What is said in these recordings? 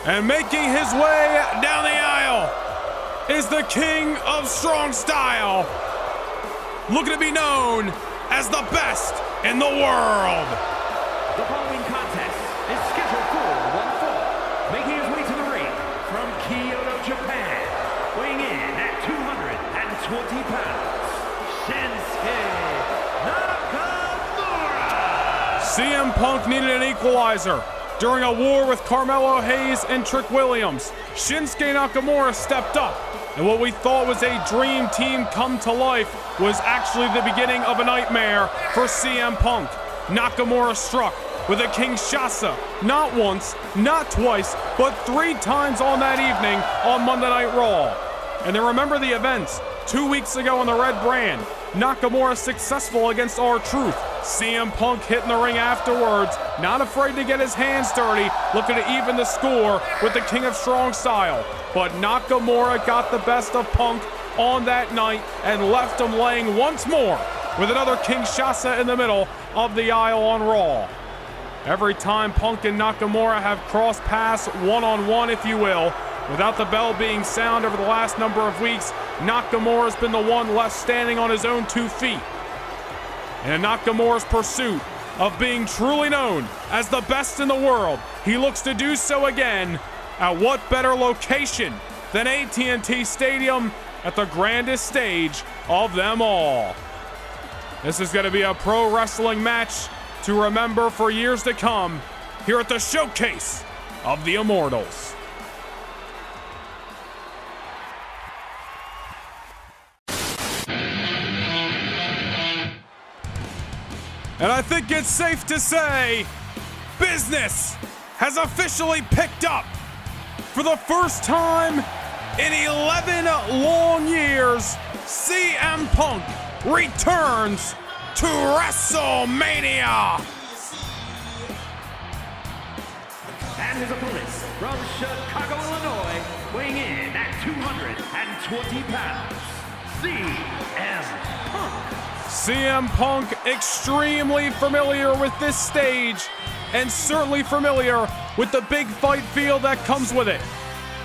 And making his way down the aisle is the King of Strong Style, looking to be known as the best in the world. The following contest is scheduled for one fall, making his way to the ring from Kyoto, Japan, weighing in at 220 pounds, Shinsuke Nakamura. CM Punk needed an equalizer. During a war with Carmelo Hayes and Trick Williams, Shinsuke Nakamura stepped up, and what we thought was a dream team come to life was actually the beginning of a nightmare for CM Punk. Nakamura struck with a Kinshasa, not once, not twice, but 3 times on that evening on Monday Night Raw. And then remember the events. 2 weeks ago on the Red Brand, Nakamura successful against R-Truth. CM Punk hit in the ring afterwards, not afraid to get his hands dirty, looking to even the score with the King of Strong Style. But Nakamura got the best of Punk on that night and left him laying once more with another Kinshasa in the middle of the aisle on Raw. Every time Punk and Nakamura have crossed paths one-on-one, if you will, without the bell being sound over the last number of weeks, Nakamura's been the one left standing on his own 2 feet. And in Nakamura's pursuit of being truly known as the best in the world, he looks to do so again at what better location than AT&T Stadium at the grandest stage of them all. This is going to be a pro wrestling match to remember for years to come here at the Showcase of the Immortals. And I think it's safe to say, business has officially picked up. For the first time in 11 long years, CM Punk returns to WrestleMania. And his opponents from Chicago, Illinois, weighing in at 220 pounds, CM Punk. CM Punk extremely familiar with this stage and certainly familiar with the big fight feel that comes with it.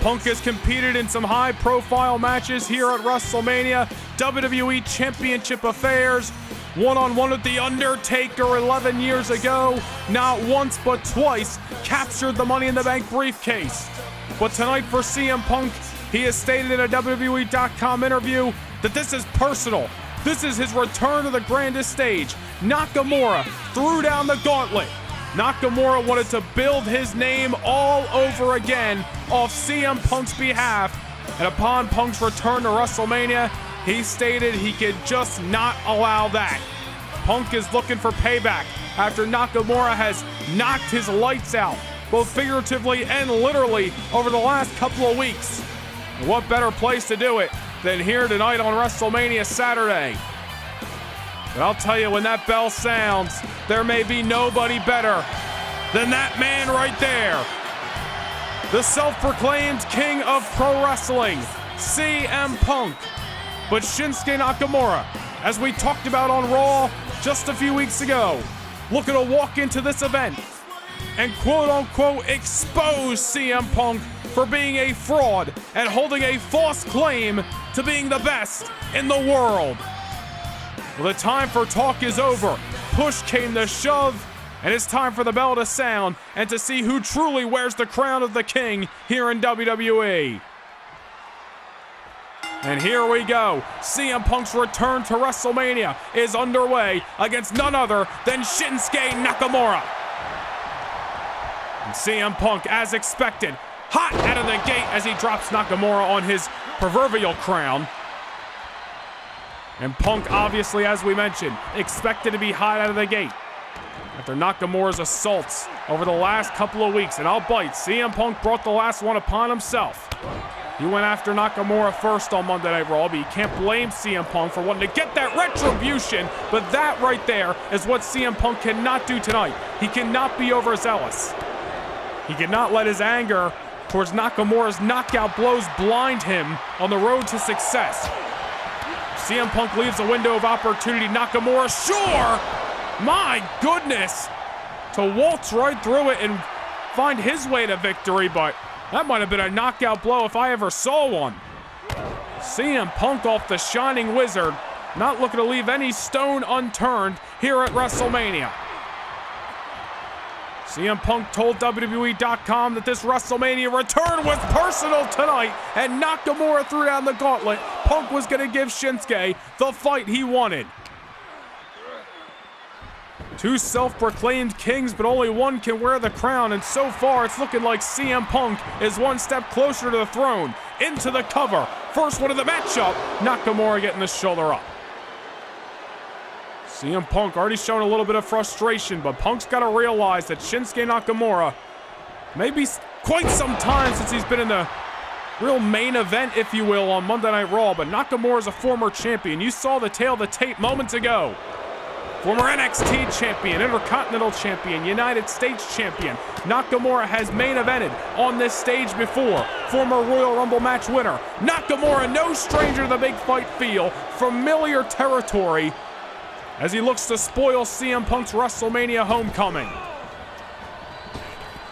Punk has competed in some high-profile matches here at WrestleMania, WWE Championship affairs, one-on-one with The Undertaker 11 years ago, not once but twice captured the Money in the Bank briefcase. But tonight for CM Punk, he has stated in a WWE.com interview that this is personal. This is his return to the grandest stage. Nakamura threw down the gauntlet. Nakamura wanted to build his name all over again off CM Punk's behalf. And upon Punk's return to WrestleMania, he stated he could just not allow that. Punk is looking for payback after Nakamura has knocked his lights out, both figuratively and literally, over the last couple of weeks. And what better place to do it than here tonight on WrestleMania Saturday. But I'll tell you, when that bell sounds, there may be nobody better than that man right there. The self-proclaimed king of pro wrestling, CM Punk. But Shinsuke Nakamura, as we talked about on Raw just a few weeks ago, looking to walk into this event and quote-unquote expose CM Punk for being a fraud and holding a false claim to being the best in the world. Well, the time for talk is over. Push came to shove, and it's time for the bell to sound and to see who truly wears the crown of the king here in WWE. And here we go. CM Punk's return to WrestleMania is underway against none other than Shinsuke Nakamura. And CM Punk, as expected, hot out of the gate as he drops Nakamura on his proverbial crown. And Punk, obviously, as we mentioned, expected to be hot out of the gate after Nakamura's assaults over the last couple of weeks. And I'll bite, CM Punk brought the last one upon himself. He went after Nakamura first on Monday Night Raw, but you can't blame CM Punk for wanting to get that retribution. But that right there is what CM Punk cannot do tonight. He cannot be overzealous. He cannot let his anger towards Nakamura's knockout blows blind him on the road to success. CM Punk leaves a window of opportunity. Nakamura, sure! My goodness! To waltz right through it and find his way to victory, but that might have been a knockout blow if I ever saw one. CM Punk off the Shining Wizard, not looking to leave any stone unturned here at WrestleMania. CM Punk told WWE.com that this WrestleMania return was personal tonight, and Nakamura threw down the gauntlet. Punk was going to give Shinsuke the fight he wanted. Two self-proclaimed kings, but only one can wear the crown, and so far it's looking like CM Punk is one step closer to the throne. Into the cover. First one of the matchup, Nakamura getting the shoulder up. CM Punk already showing a little bit of frustration, but Punk's got to realize that Shinsuke Nakamura, maybe quite some time since he's been in the real main event, if you will, on Monday Night Raw, but Nakamura's a former champion. You saw the tail of the tape moments ago. Former NXT champion, Intercontinental champion, United States champion. Nakamura has main evented on this stage before. Former Royal Rumble match winner. Nakamura, no stranger to the big fight feel. Familiar territory as he looks to spoil CM Punk's WrestleMania homecoming.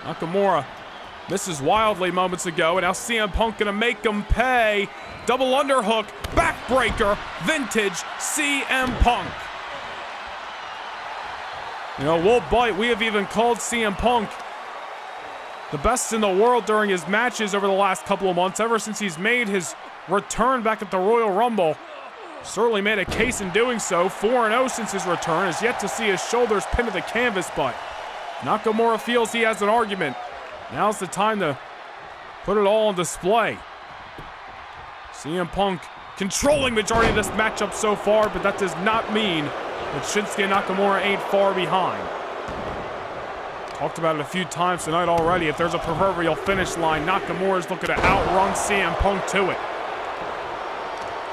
Nakamura misses wildly moments ago, and now CM Punk gonna make him pay. Double underhook, backbreaker, vintage CM Punk. You know, we'll bite. We have even called CM Punk the best in the world during his matches over the last couple of months, ever since he's made his return back at the Royal Rumble. Certainly made a case in doing so. 4-0 since his return, has yet to see his shoulders pinned to the canvas, but Nakamura feels he has an argument. Now's the time to put it all on display. CM Punk controlling majority of this matchup so far, but that does not mean that Shinsuke Nakamura ain't far behind. Talked about it a few times tonight already. If there's a proverbial finish line, Nakamura's looking to outrun CM Punk to it.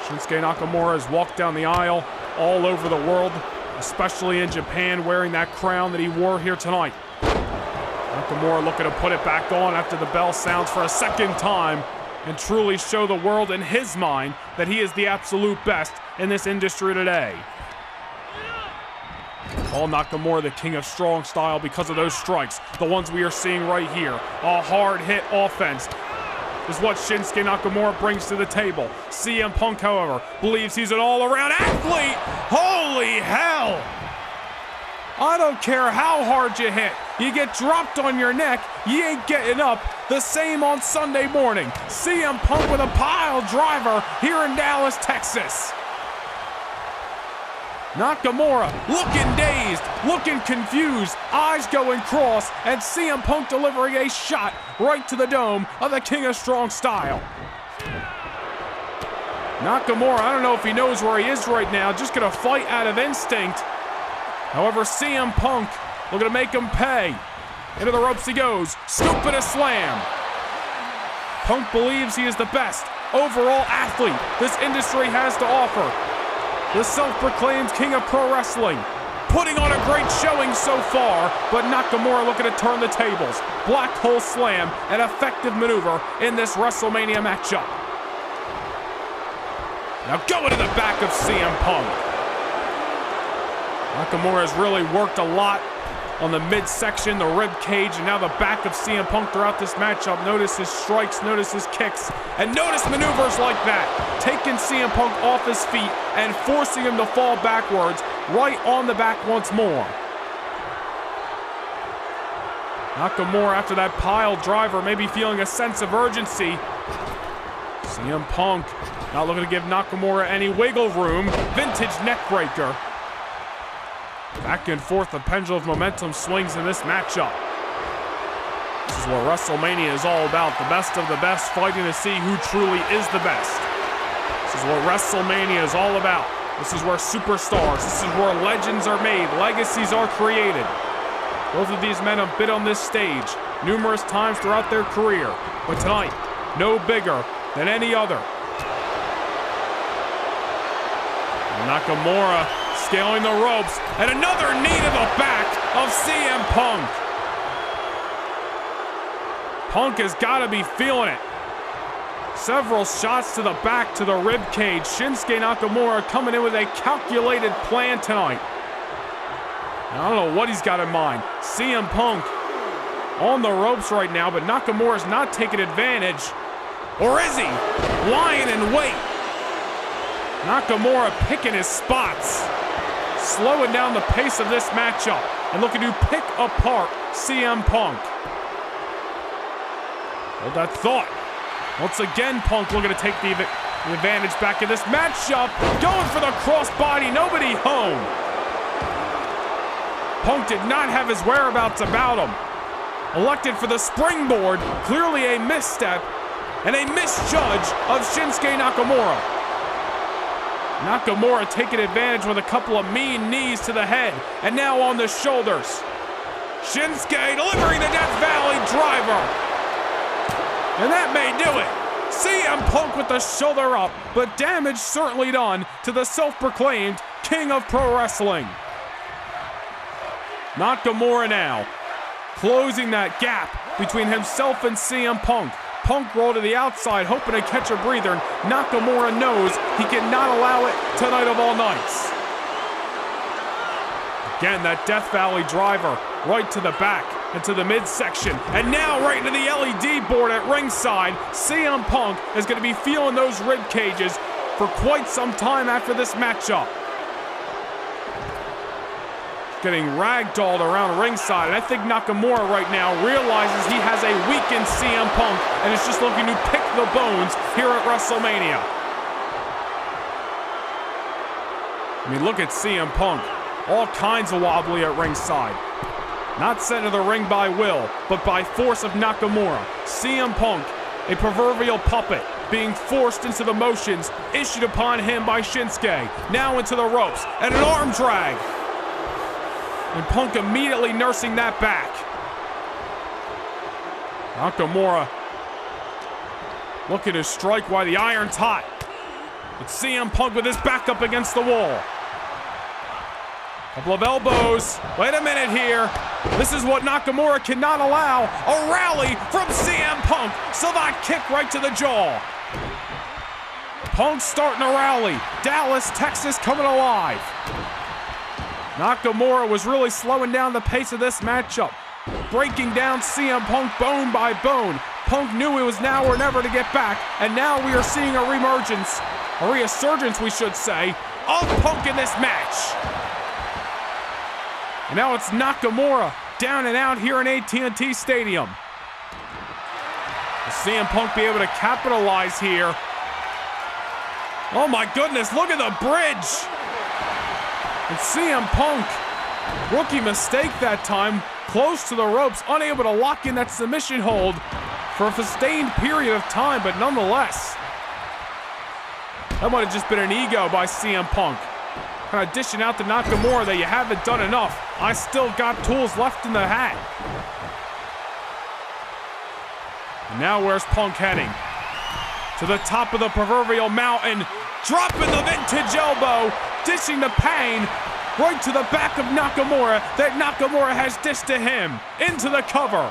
Shinsuke Nakamura has walked down the aisle all over the world, especially in Japan, wearing that crown that he wore here tonight. Nakamura looking to put it back on after the bell sounds for a second time and truly show the world in his mind that he is the absolute best in this industry today. Call Nakamura the king of strong style because of those strikes, the ones we are seeing right here. A hard hit offense is what Shinsuke Nakamura brings to the table. CM Punk, however, believes he's an all-around athlete. Holy hell! I don't care how hard you hit. You get dropped on your neck, you ain't getting up. The same on Sunday morning. CM Punk with a pile driver here in Dallas, Texas. Nakamura looking dazed, looking confused, eyes going cross, and CM Punk delivering a shot right to the dome of the King of Strong Style. Nakamura, I don't know if he knows where he is right now, just gonna fight out of instinct. However, CM Punk looking to make him pay. Into the ropes he goes, scoop and a slam. Punk believes he is the best overall athlete this industry has to offer. The self-proclaimed king of pro wrestling, putting on a great showing so far, but Nakamura looking to turn the tables. Black hole slam, an effective maneuver in this WrestleMania matchup. Now going to the back of CM Punk. Nakamura has really worked a lot on the midsection, the rib cage, and now the back of CM Punk throughout this matchup. Notice his strikes, notice his kicks, and notice maneuvers like that. Taking CM Punk off his feet and forcing him to fall backwards, right on the back once more. Nakamura, after that pile driver, maybe feeling a sense of urgency. CM Punk not looking to give Nakamura any wiggle room. Vintage neckbreaker. Back and forth, the pendulum of momentum swings in this matchup. This is what WrestleMania is all about. The best of the best fighting to see who truly is the best. This is what WrestleMania is all about. This is where superstars, this is where legends are made, legacies are created. Both of these men have been on this stage numerous times throughout their career, but tonight, no bigger than any other. Nakamura scaling the ropes, and another knee to the back of CM Punk. Punk has got to be feeling it. Several shots to the back, to the rib cage. Shinsuke Nakamura coming in with a calculated plan tonight. I don't know what he's got in mind. CM Punk on the ropes right now, but Nakamura's not taking advantage. Or is he? Lying in wait. Nakamura picking his spots, slowing down the pace of this matchup and looking to pick apart CM Punk. Hold that thought. Once again, Punk looking to take the advantage back in this matchup. Going for the crossbody, nobody home. Punk did not have his whereabouts about him. Elected for the springboard, clearly a misstep and a misjudge of Shinsuke Nakamura. Nakamura taking advantage with a couple of mean knees to the head and now on the shoulders. Shinsuke delivering the Death Valley driver. And that may do it. CM Punk with the shoulder up, but damage certainly done to the self-proclaimed King of Pro Wrestling. Nakamura now closing that gap between himself and CM Punk. Punk roll to the outside, hoping to catch a breather. Nakamura knows he cannot allow it tonight of all nights. Again, that Death Valley driver right to the back and to the midsection. And now right into the LED board at ringside. CM Punk is going to be feeling those rib cages for quite some time after this matchup. Getting ragdolled around ringside, and I think Nakamura right now realizes he has a weakened CM Punk and is just looking to pick the bones here at WrestleMania. I mean, look at CM Punk, all kinds of wobbly at ringside. Not sent to the ring by will, but by force of Nakamura. CM Punk, a proverbial puppet, being forced into the motions issued upon him by Shinsuke. Now into the ropes, and an arm drag. And Punk immediately nursing that back. Nakamura looking to strike while the iron's hot. But CM Punk with his back up against the wall. Couple of elbows. Wait a minute here. This is what Nakamura cannot allow. A rally from CM Punk. Savate kick right to the jaw. Punk starting a rally. Dallas, Texas coming alive. Nakamura was really slowing down the pace of this matchup, breaking down CM Punk bone by bone. Punk knew it was now or never to get back, and now we are seeing a resurgence, we should say, of Punk in this match. And now it's Nakamura down and out here in AT&T Stadium. Will CM Punk be able to capitalize here? Oh my goodness, look at the bridge. And CM Punk, rookie mistake that time, close to the ropes, unable to lock in that submission hold for a sustained period of time, but nonetheless, that might have just been an ego by CM Punk. Kind of dishing out to Nakamura that you haven't done enough. I still got tools left in the hat. And now where's Punk heading? To the top of the proverbial mountain, dropping the vintage elbow, dishing the pain right to the back of Nakamura that Nakamura has dished to him. Into the cover.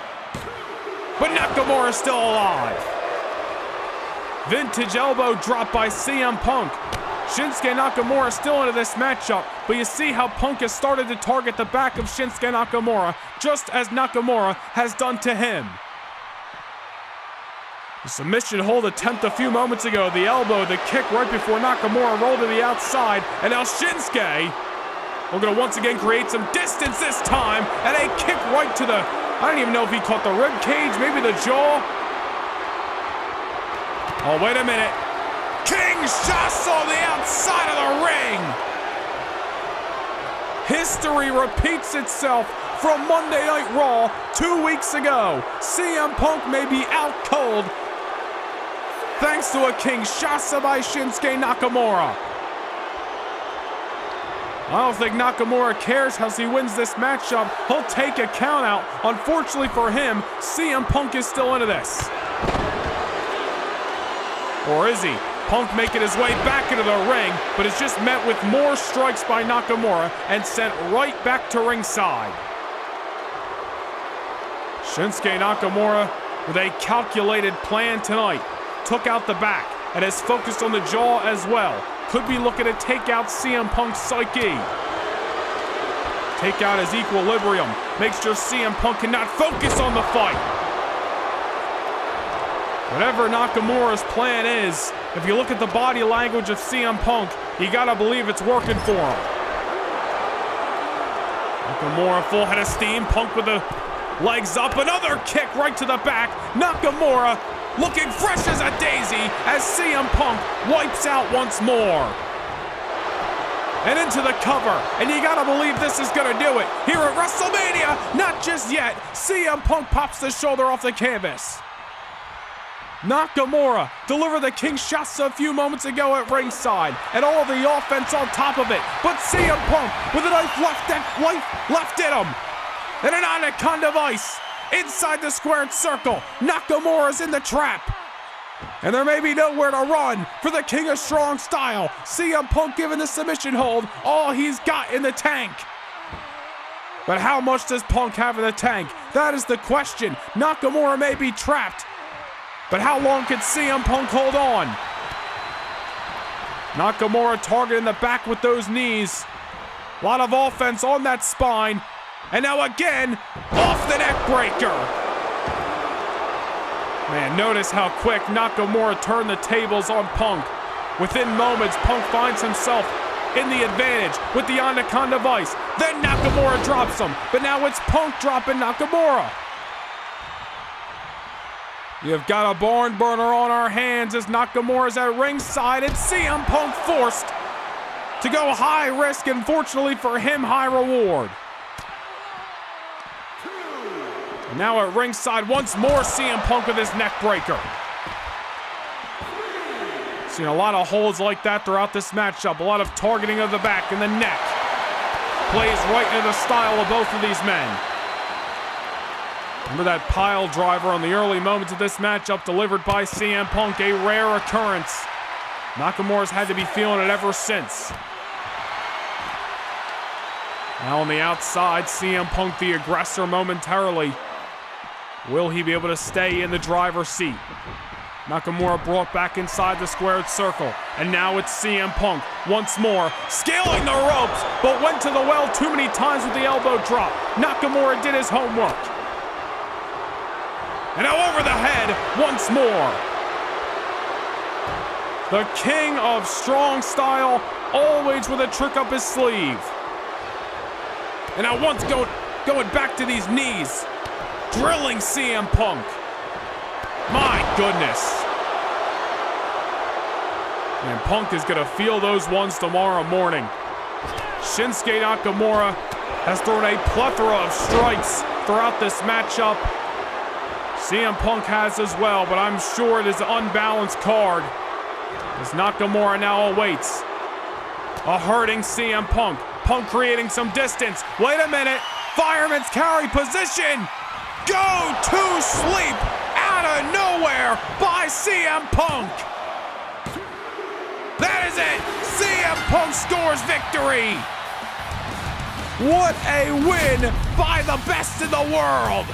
But Nakamura is still alive. Vintage elbow drop by CM Punk. Shinsuke Nakamura still into this matchup, but you see how Punk has started to target the back of Shinsuke Nakamura, just as Nakamura has done to him. The submission hold attempt a few moments ago, the elbow, the kick right before Nakamura rolled to the outside, and now Shinsuke will going to once again create some distance this time, and a kick right to the, I don't even know if he caught the rib cage, maybe the jaw. Oh, wait a minute. Kinshasa on the outside of the ring. History repeats itself from Monday Night Raw 2 weeks ago. CM Punk may be out cold thanks to a Kinshasa by Shinsuke Nakamura. I don't think Nakamura cares how he wins this matchup. He'll take a count out. Unfortunately for him, CM Punk is still into this. Or is he? Punk making his way back into the ring, but is just met with more strikes by Nakamura and sent right back to ringside. Shinsuke Nakamura with a calculated plan tonight. Took out the back and is focused on the jaw as well. Could be looking to take out CM Punk's psyche. take out his equilibrium. Makes sure CM Punk cannot focus on the fight. Whatever Nakamura's plan is, if you look at the body language of CM Punk, you gotta believe it's working for him. Nakamura full head of steam. Punk with the legs up. Another kick right to the back. Nakamura looking fresh as a daisy as CM Punk wipes out once more. And into the cover. And you gotta believe this is gonna do it. Here at WrestleMania, not just yet. CM Punk pops the shoulder off the canvas. Nakamura delivered the king shots a few moments ago at ringside, and all the offense on top of it. But CM Punk with a knife left in him, and an anaconda vice inside the squared circle. Nakamura's in the trap, and there may be nowhere to run for the King of Strong Style. CM Punk given the submission hold, all he's got in the tank. But how much does Punk have in the tank? That is the question. Nakamura may be trapped, but how long can CM Punk hold on? Nakamura targeting the back with those knees. A lot of offense on that spine. And now again, off the neck breaker. Man, notice how quick Nakamura turned the tables on Punk. Within moments, Punk finds himself in the advantage with the anaconda vice. Then Nakamura drops him. But now it's Punk dropping Nakamura. You've got a barn burner on our hands as Nakamura's at ringside and CM Punk forced to go high risk and fortunately for him, high reward. And now at ringside once more, CM Punk with his neck breaker. Seen a lot of holds like that throughout this matchup. A lot of targeting of the back and the neck. Plays right into the style of both of these men. Remember that pile driver on the early moments of this matchup delivered by CM Punk, a rare occurrence. Nakamura's had to be feeling it ever since. Now on the outside, CM Punk the aggressor momentarily. Will he be able to stay in the driver's seat? Nakamura brought back inside the squared circle, and now it's CM Punk once more, scaling the ropes, but went to the well too many times with the elbow drop. Nakamura did his homework. And now over the head once more. The King of Strong Style, always with a trick up his sleeve. And now once going back to these knees, drilling CM Punk. My goodness. And Punk is gonna feel those ones tomorrow morning. Shinsuke Nakamura has thrown a plethora of strikes throughout this matchup. CM Punk has as well, but I'm sure it is an unbalanced card as Nakamura now awaits a hurting CM Punk. Punk creating some distance. Wait a minute. Fireman's carry position. Go to sleep out of nowhere by CM Punk. That is it. CM Punk scores victory. What a win by the best in the world.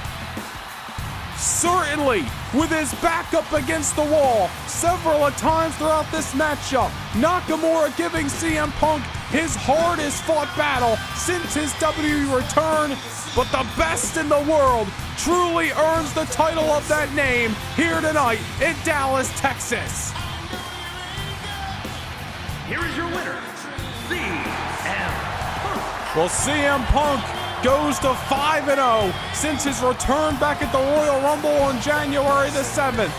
Certainly, with his back up against the wall several times throughout this matchup, Nakamura giving CM Punk his hardest fought battle since his WWE return, but the best in the world truly earns the title of that name here tonight in Dallas, Texas. Here is your winner, CM Punk. Well, CM Punk goes to 5-0 since his return back at the Royal Rumble on January the 7th.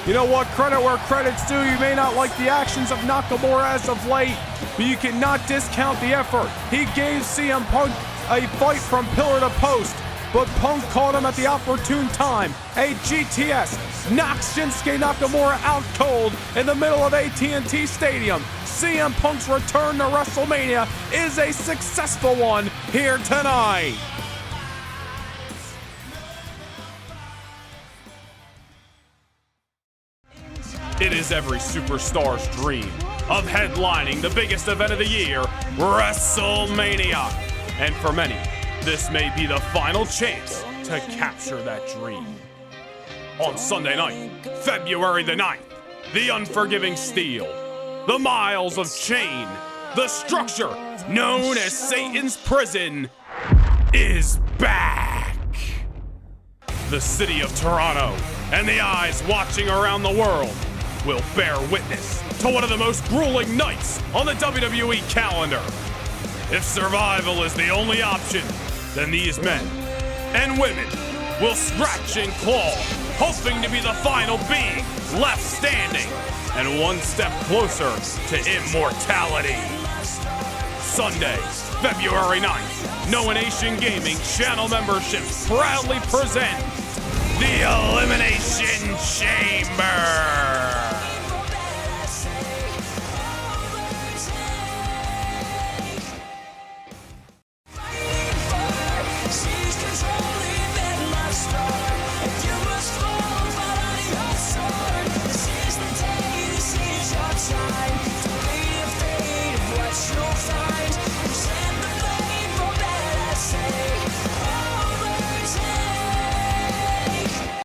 You know what? Credit where credit's due. You may not like the actions of Nakamura as of late, but you cannot discount the effort. He gave CM Punk a fight from pillar to post, but Punk caught him at the opportune time. A GTS knocks Shinsuke Nakamura out cold in the middle of AT&T Stadium. CM Punk's return to WrestleMania is a successful one here tonight. It is every superstar's dream of headlining the biggest event of the year, WrestleMania. And for many, this may be the final chance to capture that dream. On Sunday night, February the 9th, the Unforgiving Steel, the Miles of Chain, the structure known as Satan's prison is back. The city of Toronto and the eyes watching around the world will bear witness to one of the most grueling nights on the WWE calendar. If survival is the only option, then these men and women will scratch and claw, hoping to be the final being left standing and one step closer to immortality. Sunday, February 9th, Noah Nation Gaming channel memberships proudly present the Elimination